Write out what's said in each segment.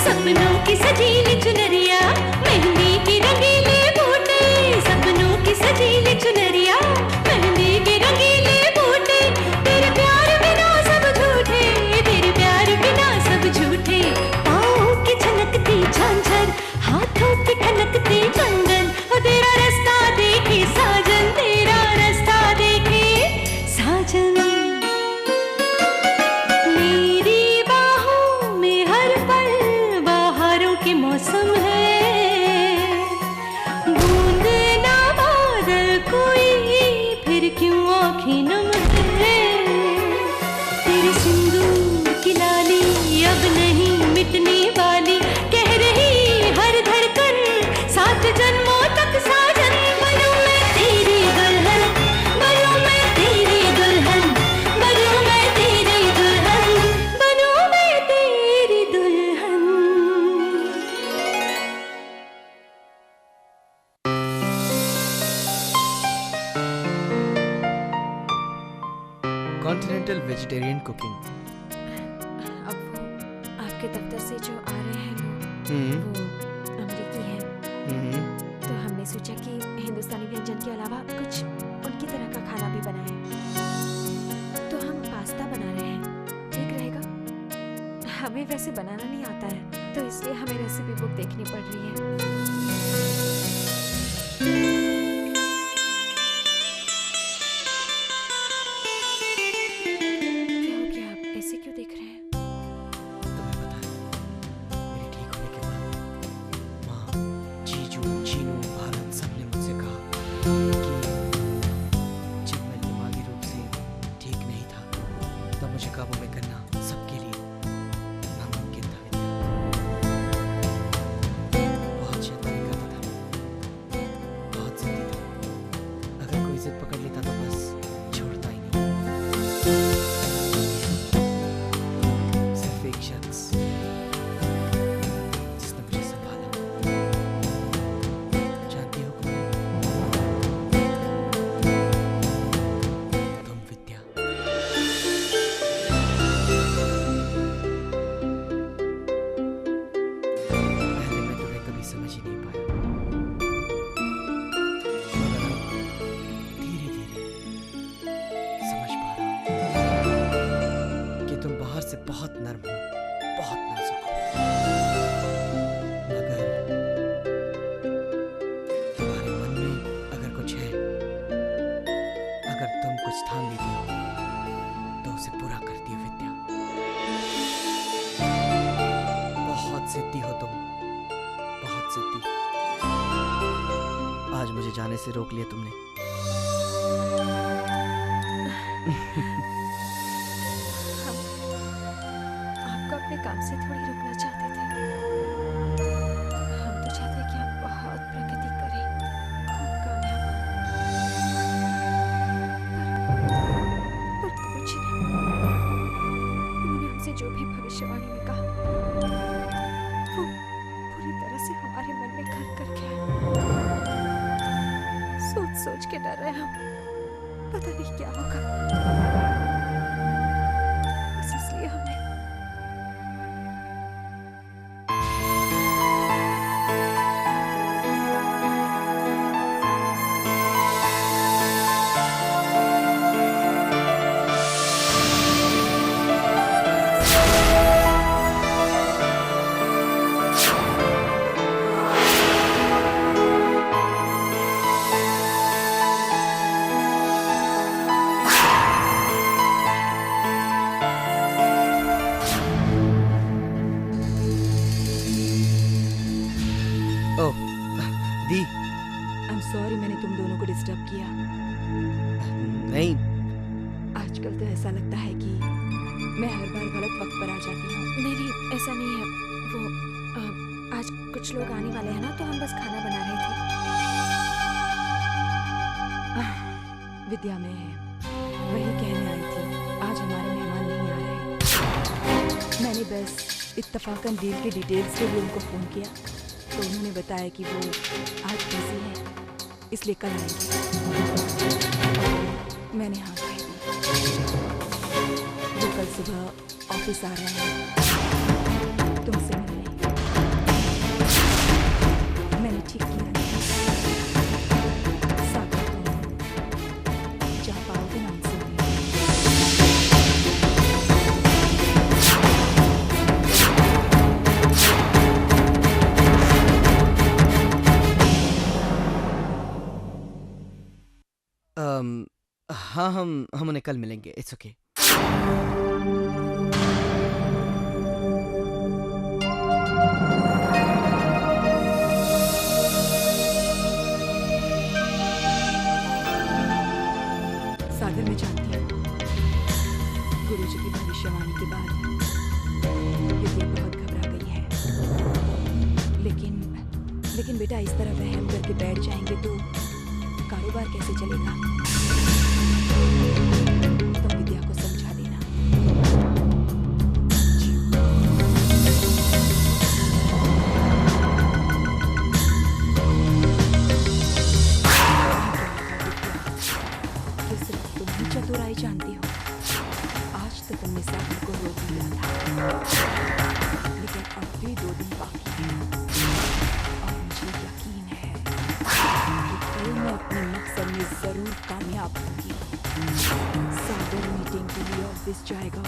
सपनों की सजीली चुनरिया, मेहंदी की रंगीले बूटे, सपनों की सजीली चुनरिया, मेहंदी के रंगीले बूटे, तेरे प्यार बिना सब झूठे, तेरे प्यार बिना सब झूठे। पाँव की छनकती झांझर, हाथों की ठनकती कंगन, वो तेरा रास्ता देखे साजन, तेरा रास्ता देखे साजन। मौसम है बूंद ना बादल कोई, फिर क्यों आँखें नम है। तेरे सिंदूर की लाली अब नहीं मिटने वाली, कह रही हर धड़कन सात जन्मों तक साजन। बनूं मैं तेरी दुल्हन, बनूं मैं तेरी दुल्हन, बनूं मैं तेरी दुल्हन, बनूं मैं तेरी दुल्हन। Continental vegetarian cooking. अब वो आपके दफ्तर से जो आ रहे हैं लोग, वो अमरीकी हैं, तो हमने सोचा कि हिंदुस्तानी व्यंजन के अलावा कुछ उनकी तरह का खाना भी बनाएं। तो हम पास्ता बना रहे हैं, ठीक रहेगा? हमें वैसे बनाना नहीं आता है, तो इसलिए हमें रेसिपी बुक देखनी पड़ रही है। काबू में करना सबके लिए नामुमकिन था। बहुत शैतानी करता था, बहुत जिद्दी था। अगर कोई जिद पकड़ लेता तो बस छोड़ता ही नहीं। सिर्फ एक शख्स जिसने मुझे संभाला, जानती हो कौन? तुम विद्या। समझ ही नहीं पाया, मगर अब धीरे धीरे समझ पा रहा हूं कि तुम बाहर से बहुत नर्म हो, बहुत नाजुक हो, मगर तुम्हारे मन में अगर कुछ है, अगर तुम कुछ ठान लेती हो तो उसे पूरा करती हो विद्या। बहुत जिद्दी हो तुम, बहुत जिद्दी। आज मुझे जाने से रोक लिया तुमने। हम आपको अपने काम से थोड़ी रोकना चाहते थे। हम तो चाहते कि आप बहुत प्रगति करें, खूब कामयाब हों। पर कुछ नहीं। उन्होंने हमसे जो भी भविष्यवाणी में कहा, वो पूरी तरह से हमारे मन में घर कर गया। सोच सोच के डर रहे हम, पता नहीं क्या होगा। बस इसलिए हमने सॉरी मैंने तुम दोनों को डिस्टर्ब किया। नहीं, आजकल तो ऐसा लगता है कि मैं हर बार गलत वक्त पर आ जाती हूँ। नहीं, ऐसा नहीं है। वो आज कुछ लोग आने वाले हैं ना, तो हम बस खाना बना रहे थे। विद्या, मैं वही कहने आई थी, आज हमारे मेहमान नहीं आ रहे। मैंने बस इत्तफाकन डील के डिटेल्स के लिए उनको फ़ोन किया, तो उन्होंने बताया कि वो आज बिजी है, इसलिए कल आएंगे। मैंने हाँ कह दी। वो कल सुबह ऑफिस आ रहे हैं। तुमसे मिलने। मैंने ठीक किया नहीं। सागर तुम जा पाओगे ना उनसे मिलने? हाँ, हम उन्हें कल मिलेंगे। It's okay. सागर, मैं जानती हूँ गुरुजी की भविष्यवाणी के बाद विद्या बहुत घबरा गई है, लेकिन बेटा इस तरह वहम करके बैठ जाएंगे तो कारोबार कैसे चलेगा? तुम विद्या को समझा देना। कि सिर्फ तुम ही चतुराई जानती हो। आज तो तुमने सागर को रोक दिया था, लेकिन अब भी 2 दिन बाकी है और मुझे यकीन है कि कल मैं अपने मकसद में जरूर कामयाब होंगी। सागर मीटिंग के लिए ऑफिस जाएगा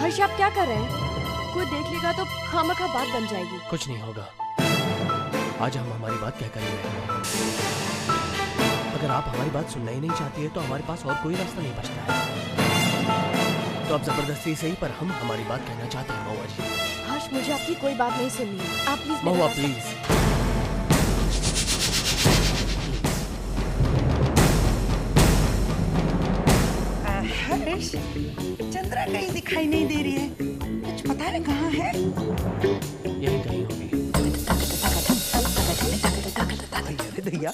हर्ष, आप क्या कर रहे हैं? कोई देख लेगा तो खामखा बात बन जाएगी। कुछ नहीं होगा। आज हम हमारी बात कह कर ही रहे हैं। अगर आप हमारी बात सुनना ही नहीं चाहती है तो हमारे पास और कोई रास्ता नहीं बचता है। तो अब जबरदस्ती से ही पर हम हमारी बात कहना चाहते हैं महुआ जी। हर्ष, मुझे आपकी कोई बात नहीं सुननी है। आप प्लीज मेरा महुआ रास्ता- प्लीज। हर्ष, चंद्रा कहीं दिखाई नहीं दे रही है। कुछ पता नहीं कहाँ है। यही कहीं होगी। अरे भैया,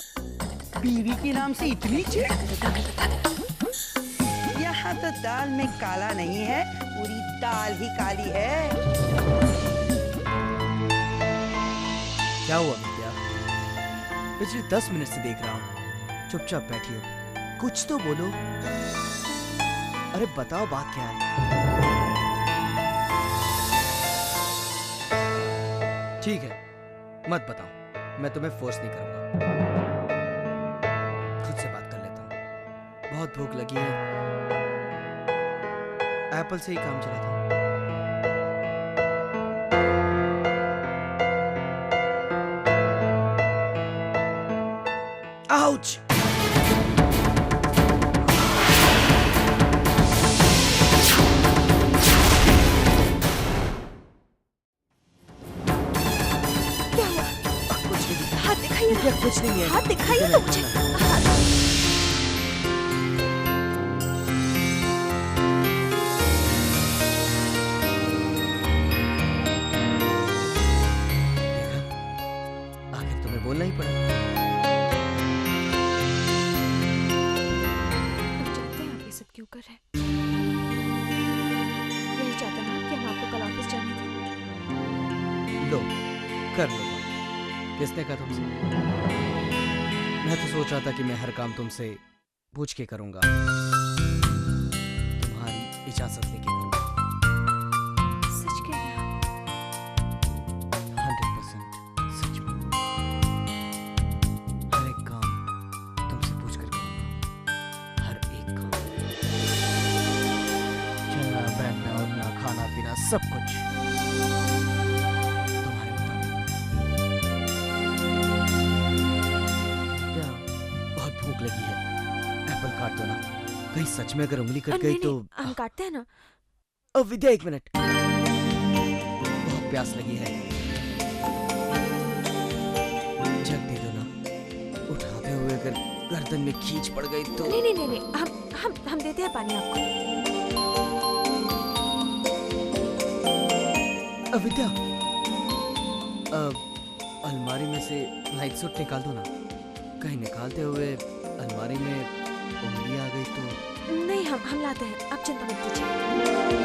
बीवी के नाम से इतनी चिढ़। यहाँ तो दाल में काला नहीं है, पूरी दाल ही काली है। क्या हुआ विद्या? पिछले 10 मिनट से देख रहा हूँ, चुपचाप बैठी हो। कुछ तो बोलो। अरे बताओ बात क्या है? ठीक है, मत बताओ, मैं तुम्हें फोर्स नहीं करूंगा। खुद से बात कर लेता हूँ। बहुत भूख लगी है। एप्पल से ही काम चलाता हूँ। आउच! हाथ दिखाइए ना। कुछ नहीं है। हाथ दिखाइए तो मुझे। देखा? आखिर तुम्हें बोलना ही पड़ा। हम जानते हैं आप ये सब क्यों कर रहे हैं। यही चाहता ना कि हम आपको कल ऑफिस जाने दें। लो, कर लो बात। किसने कहा तुमसे? मैं तो सोच रहा था कि मैं हर काम तुमसे पूछ के करूंगा, तुम्हारी इजाजत लेके करूंगा। सच कह रहे हैं आप? 100% सच में। हर एक काम तुमसे पूछ कर करूंगा, हर एक काम। चलना बैठना उठना खाना पीना सब कुछ तुम्हारे मुताबिक। क्या बहुत भूख लगी है, एप्पल काट दो ना। कहीं सच में अगर उंगली कट गई नहीं, तो नहीं, हम काटते हैं ना। विद्या 1 मिनट, बहुत प्यास लगी है। जग दे दो ना। उठाते हुए अगर गर्दन में खींच पड़ गई तो। नहीं नहीं नहीं नहीं, हम देते हैं पानी आपको। विद्या, अलमारी में से नाइट सूट निकाल दो ना। कहीं निकालते हुए अलमारी में उंगली आ गई तो। नहीं, हम लाते हैं, आप चिंता मत कीजिए।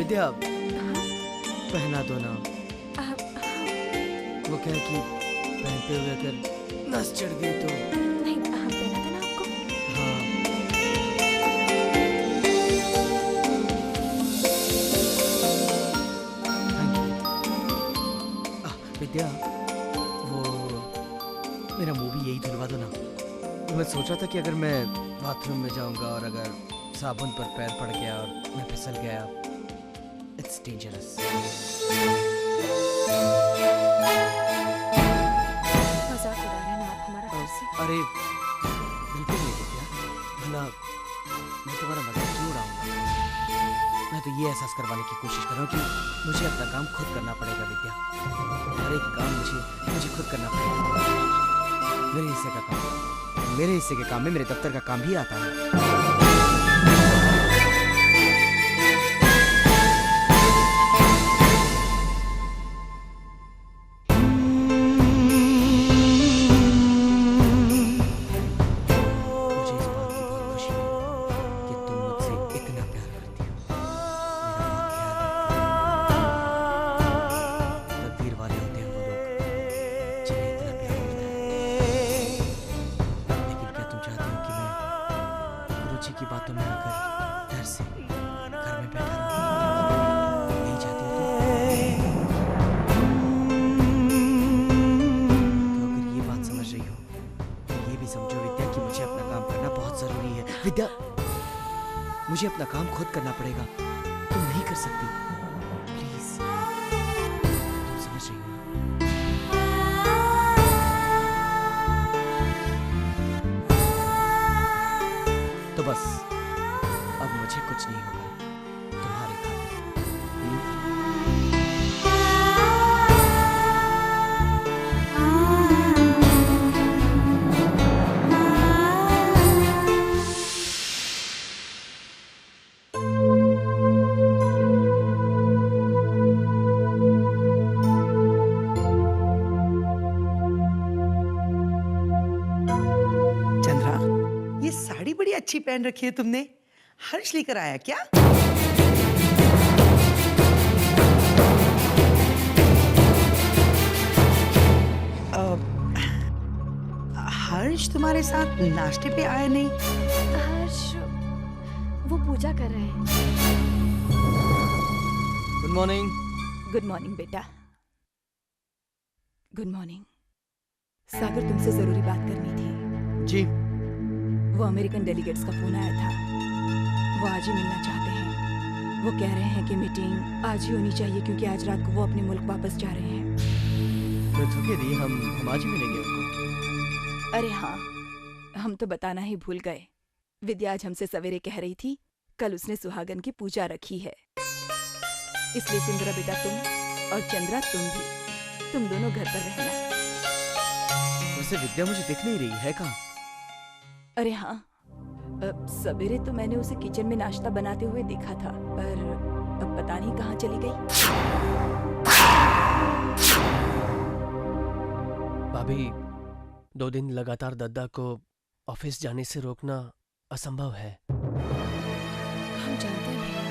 विद्या पहना दो ना। वो क्या है कि पहनते हुए अगर नस चढ़ गई तो। नहीं, हम पहना देना आपको। हाँ। Thank you. विद्या वो मेरा मुंह भी यही धुलवा दो ना। मैं सोचा था कि अगर मैं बाथरूम में जाऊंगा और अगर साबुन पर पैर पड़ गया और मैं फिसल गया, इट्स डेंजरस। मजाक उड़ा रहे हैं ना आप हमारा फिर से? अरे बिल्कुल नहीं विद्या, भला मैं तुम्हारा मजाक क्यों उड़ाऊंगा? मैं तो ये एहसास करवाने की कोशिश कर रहा हूँ कि मुझे अपना काम खुद करना पड़ेगा विद्या। हर एक काम मुझे खुद करना पड़ेगा। मेरे हिस्से का काम, मेरे हिस्से के काम में मेरे दफ्तर का काम भी आता है। की बातों में आकर डर से घर में बैठा रहूं। नहीं चाहती हो तो अगर ये बात समझ रही हो तो ये भी समझो विद्या कि मुझे अपना काम करना बहुत जरूरी है। विद्या, मुझे अपना काम खुद करना पड़ेगा, तुम नहीं कर सकती। प्लीज, तुम समझ रही हो ना? तो बस अब मुझे कुछ नहीं होगा तुम्हारे खातिर। चंद्रा, ये साड़ी बड़ी अच्छी पहन रखी है तुमने। हर्ष लेकर आया क्या? हर्ष तुम्हारे साथ नाश्ते पे आया नहीं? हर्ष वो पूजा कर रहे हैं। Good morning. गुड मॉर्निंग बेटा। Good morning. सागर, तुमसे जरूरी बात करनी थी। जी। वो अमेरिकन डेलीगेट्स का फोन आया था। वो आज ही मिलना चाहते हैं। वो कह रहे हैं कि मीटिंग आज ही होनी चाहिए क्योंकि आज रात को वो अपने मुल्क वापस जा रहे हैं। तो थके रही, हम आज ही मिलेंगे उनको। अरे हाँ, हम तो बताना ही भूल गए। विद्या आज हमसे सवेरे कह रही थी कल उसने सुहागन की पूजा रखी है, इसलिए सिंदूरा बेटा तुम और चंद्रा तुम दोनों घर पर रहना। वैसे विद्या मुझे दिख नहीं रही है कहाँ? अरे हाँ, सवेरे तो मैंने उसे किचन में नाश्ता बनाते हुए देखा था, पर अब पता नहीं कहाँ चली गई। भाभी, 2 दिन लगातार दद्दा को ऑफिस जाने से रोकना असंभव है। हम जानते हैं भैया,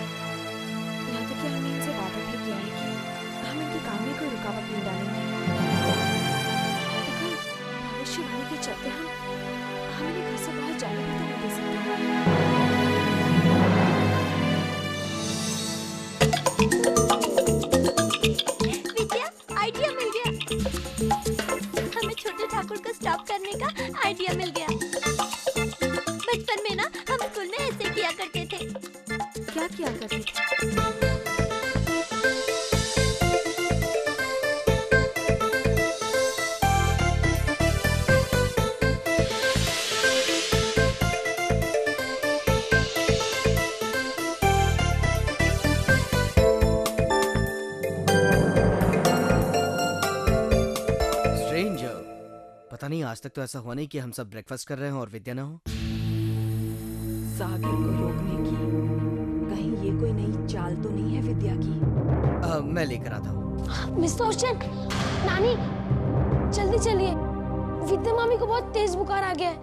यहाँ तक कि हमने इनसे वादा भी किया है कि हम इनके काम में कोई रुकावट नहीं डालेंगे। लेकिन भविष्यवाणी के चलते हम इन्हें घर से बाहर जाने भी तो नहीं दे सकते। विद्या, आइडिया मिल गया। हमें छोटे ठाकुर को स्टॉप करने का आइडिया मिल गया। बचपन में ना हम स्कूल में ऐसे किया करते थे। क्या किया करते थे? पता नहीं आज तक तो ऐसा हुआ नहीं कि हम सब ब्रेकफास्ट कर रहे हो और विद्या ना हो। सागर को रोकने की कहीं ये कोई नई चाल तो नहीं है विद्या की? मैं लेकर आता हूँ। मिस्टर ओशन, नानी जल्दी चलिए, विद्या मामी को बहुत तेज बुखार आ गया है।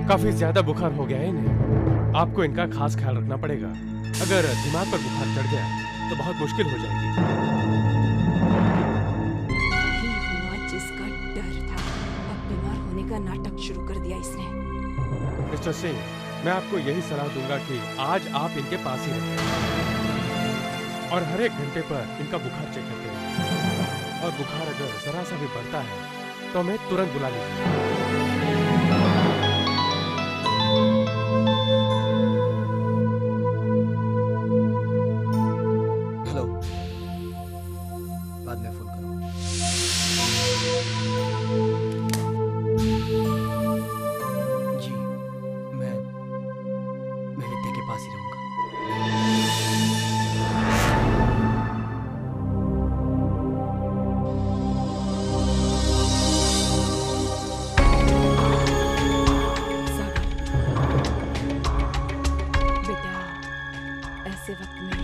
काफी ज्यादा बुखार हो गया है इन्हें। आपको इनका खास ख्याल रखना पड़ेगा। अगर दिमाग पर बुखार चढ़ गया तो बहुत मुश्किल हो जाएगी। वही हुआ जिसका डर था। अब बीमार होने का नाटक शुरू कर दिया इसने। मिस्टर सिंह, मैं आपको यही सलाह दूंगा कि आज आप इनके पास ही रहें और हर एक घंटे पर इनका बुखार चेक करते रहें। और बुखार अगर जरा सा भी बढ़ता है तो हमें तुरंत बुला लीजिए। हेलो, बाद में फोन करो। जी, मैं विद्या के पास ही रहूंगा। बेटा, ऐसे वक्त में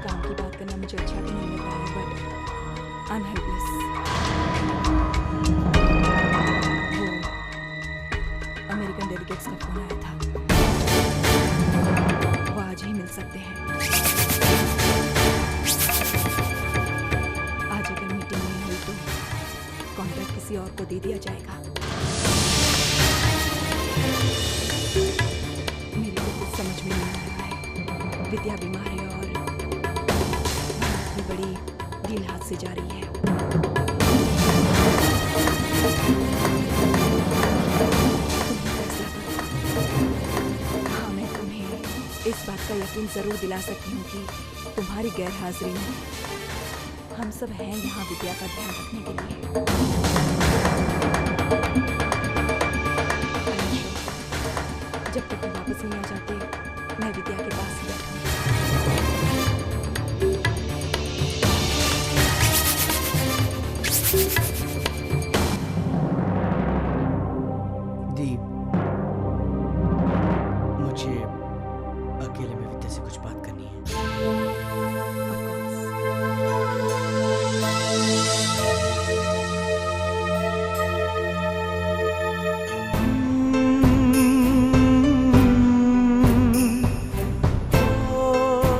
काम की बात करना मुझे अच्छा तो नहीं लग रहा है, बट आई एम हेल्पलेस। वो अमेरिकन डेलीगेट्स का फोन आया था। वो आज ही मिल सकते हैं। आज अगर मीटिंग नहीं हुई तो कॉन्ट्रैक्ट किसी और को दे दिया जाएगा। मेरे को कुछ समझ में नहीं आ रहा है। विद्या बीमार है और इतनी बड़ी डील हाथ से जा रही है। तुम्हें फैसला करो। हाँ, मैं तुम्हें इस बात का यकीन जरूर दिला सकती हूँ कि तुम्हारी गैर हाजिरी में हम सब हैं यहाँ विद्या का ध्यान रखने के लिए। जब तक तुम वापस नहीं आ जाते, मैं विद्या के पास ही बैठूंगी। दीप, मुझे अकेले में विद्या से कुछ बात करनी है। Of course.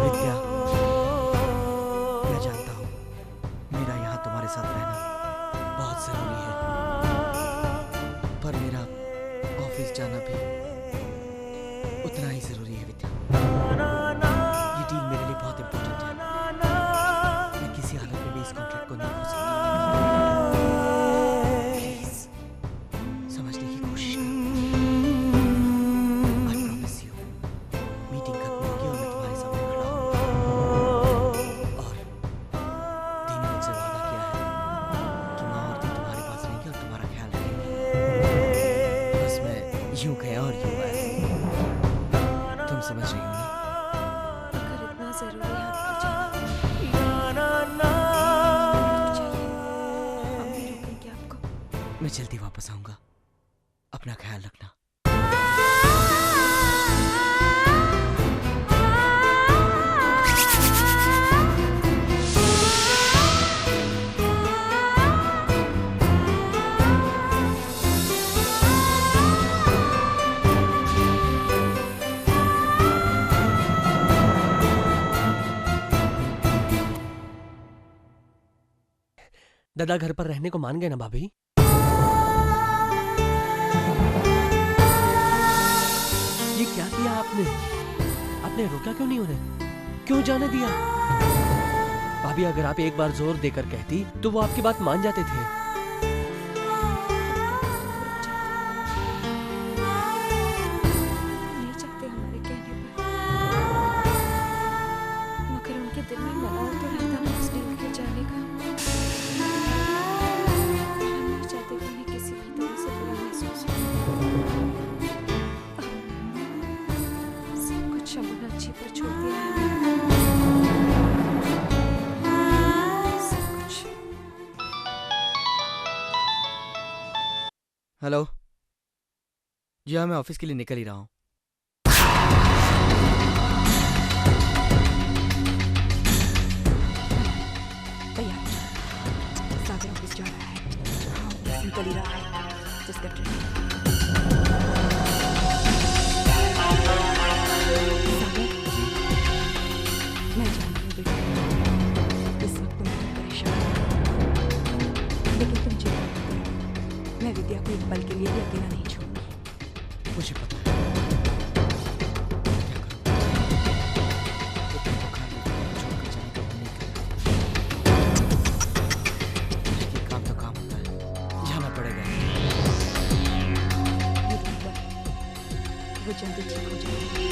विद्या, मैं जानता हूँ मेरा यहाँ तुम्हारे साथ रहना बहुत जरूरी है, पर मेरा ऑफिस जाना भी उतना ही जरूरी है विद्या। ये डील मेरे लिए बहुत इम्पोर्टेंट है। मैं किसी हालत में भी इस कॉन्ट्रैक्ट को नहीं खो सकता। प्लीज समझने की कोशिश करो। आई प्रॉमिस यू, मीटिंग खत्म होगी और मैं तुम्हारे सामने खड़ा हूँ। और दी ने मुझसे वादा किया है कि माँ और दी तुम्हारे पास रहेंगे और तुम्हारा ख्याल रखेंगे। बस मैं यूं गया और यूं आया। तुम समझ रही हो ना? अगर इतना जरूरी है आपका जाना, तो चलिए, हम भी रोकेंगे आपको। मैं जल्दी वापस आऊंगा। अपना ख्याल रखना। दादा घर पर रहने को मान गए ना भाभी? ये क्या किया आपने? आपने रोका क्यों नहीं उन्हें? क्यों जाने दिया? भाभी, अगर आप एक बार जोर देकर कहती तो वो आपकी बात मान जाते थे। नहीं चाहते हमारे कहने पर, मगर उनके दिल में मलाल तो रहता ना इस डील के जाने का। हम नहीं चाहते कि उन्हें किसी भी तरह से बुरा महसूस हो। सब कुछ शमुनाची पर छोड़ दिया है सब कुछ। हेलो। जी हाँ, मैं ऑफिस के लिए निकल ही रहा हूँ। तैयार हो। सागर ऑफिस जा रहा है। हाँ, निकल ही रहा है। जिसका ट्रेन विद्या को एक पल के लिए भी अकेला नहीं छोड़ूंगी। मुझे पता है क्या करूं। लेकिन बुखार में छोड़कर जाने का मन नहीं कर रहा। लेकिन काम तो काम होता है, जाना पड़ेगा। वो जल्दी ठीक हो जाएगी।